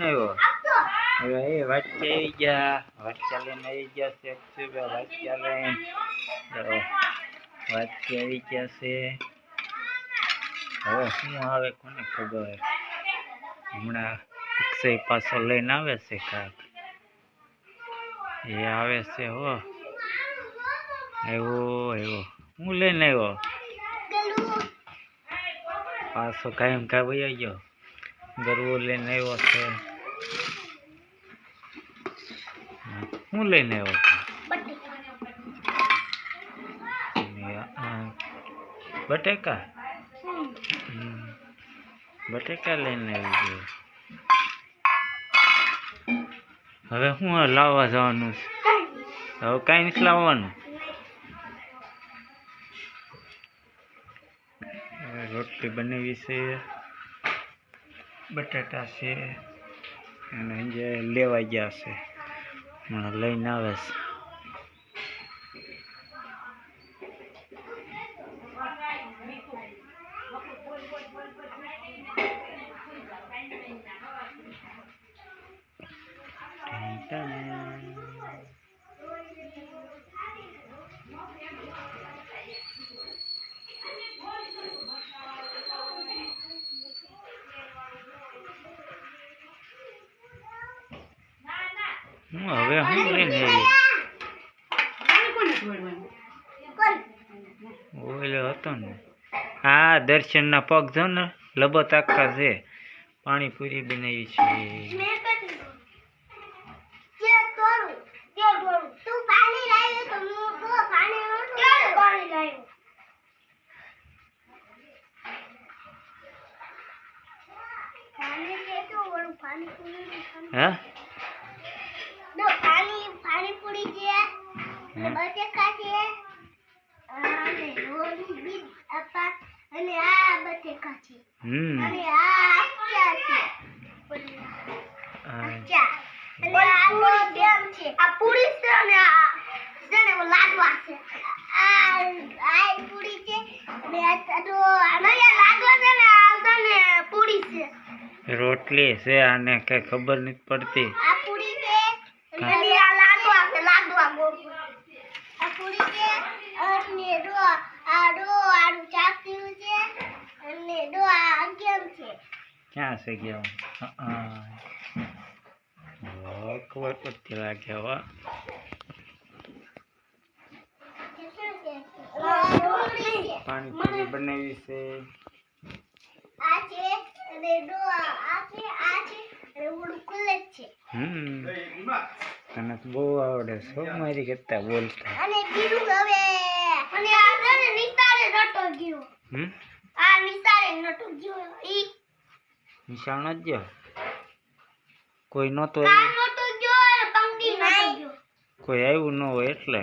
બનાવ્યો હવે એ વાટકી આવી ગયા વાટકા લઈને આવી ગયા છે વાટકા લઈને વાટકી આવી ગયા છે હવે શું આવે કોને ખબર હમણાં અક્ષય પાછો લઈને આવે છે કાક એ આવે છે હો આવ્યો હું લઈને આવ્યો પાછો કાયમ કાંઈ વહી ગયો ગરવો લઈને આવ્યો છે હું લઈને આવ્યો બટેકા બટેકા લઈને આવી ગયો હવે હું લાવવા જવાનું છે હવે કાંઈ નથી લાવવાનું રોટલી બનાવી છે બટાટા છે અને જે લેવા ગયા છે હમણાં લઈને આવે છે હવે હું લઈને ઓલે હતો ને હા દર્શનના પગ જો ને લબત આખા છે પાણીપુરી બનાવી છે હા પાણીપુરી છે બટેકા છે અને રોટલી અને આ બટેકા છે અને આ અચ્ચા છે અચ્ચા અને આ પૂરી છે આ પૂરી છે અને આ જેને લાડવા છે આ પૂરી છે અને આ તો આના લાડવા છે ને આ તને પૂરી છે રોટલી છે આને કઈ ખબર નથી પડતી આ પૂરી છે અને આ લાડવા છે લાડવા આ પૂરી છે અને આડું ચાખ્યું છે અને આ કેમ છે ક્યાં છે ગયા ખબર પડતી લાગે હવા પાણીપુરી બનાવી છે આ છે અને આ છે અને ઉડકુલે છે તને તો બહુ આવડે છો મારી કરતા બોલતા અને બીજું હવે અને આ છે ને નિસારે નટો ગયો આ નિસારે નટો ગયો ઈ નિશાળ જ ગયો કોઈ નહોતો નટો ગયો પંક્તિ નટો ગયો કોઈ આવ્યું ન હોય એટલે